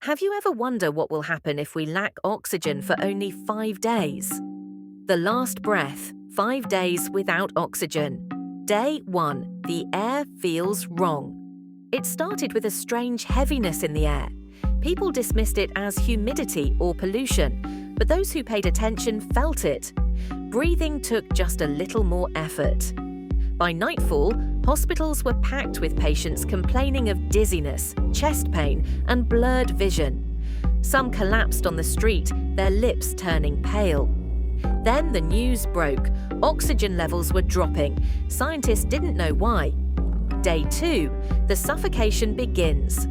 Have you ever wondered what will happen if we lack oxygen for only 5 days? The last breath, 5 days without oxygen. Day 1, the air feels wrong. It started with a strange heaviness in the air. People dismissed it as humidity or pollution, but those who paid attention felt it. Breathing took just a little more effort. By nightfall, hospitals were packed with patients complaining of dizziness, chest pain, and blurred vision. Some collapsed on the street, their lips turning pale. Then the news broke. Oxygen levels were dropping. Scientists didn't know why. Day 2, the suffocation begins.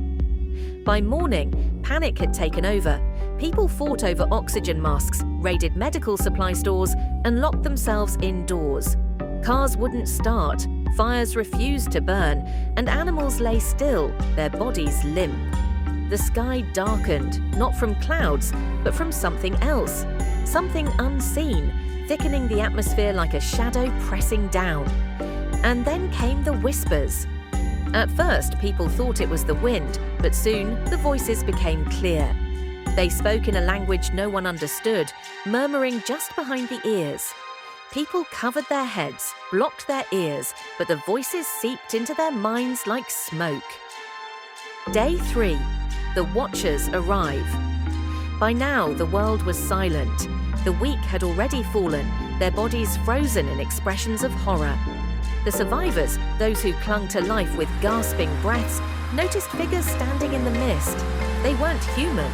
By morning, panic had taken over. People fought over oxygen masks, raided medical supply stores, and locked themselves indoors. Cars wouldn't start, fires refused to burn, and animals lay still, their bodies limp. The sky darkened, not from clouds, but from something else, something unseen, thickening the atmosphere like a shadow pressing down. And then came the whispers. At first, people thought it was the wind, but soon the voices became clear. They spoke in a language no one understood, murmuring just behind the ears. People covered their heads, blocked their ears, but the voices seeped into their minds like smoke. Day 3. The Watchers arrive. By now, the world was silent. The weak had already fallen, their bodies frozen in expressions of horror. The survivors, those who clung to life with gasping breaths, noticed figures standing in the mist. They weren't human.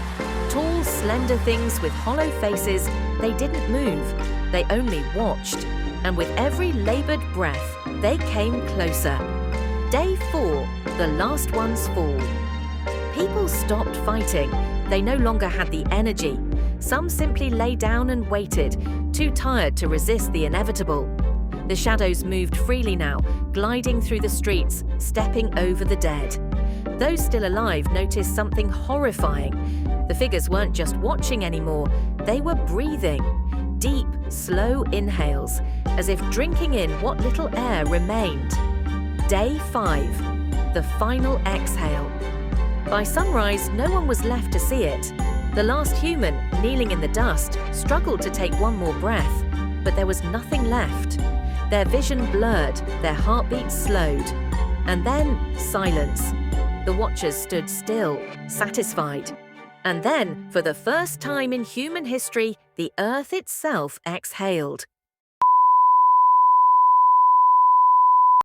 Tall, slender things with hollow faces, they didn't move. They only watched. And with every labored breath, they came closer. Day 4, the last ones fall. People stopped fighting. They no longer had the energy. Some simply lay down and waited, too tired to resist the inevitable. The shadows moved freely now, gliding through the streets, stepping over the dead. Those still alive noticed something horrifying. The figures weren't just watching anymore, they were breathing. Deep, slow inhales, as if drinking in what little air remained. Day 5, the final exhale. By sunrise, no one was left to see it. The last human, kneeling in the dust, struggled to take one more breath, but there was nothing left. Their vision blurred, their heartbeat slowed. And then, silence. The watchers stood still, satisfied. And then, for the first time in human history, the earth itself exhaled.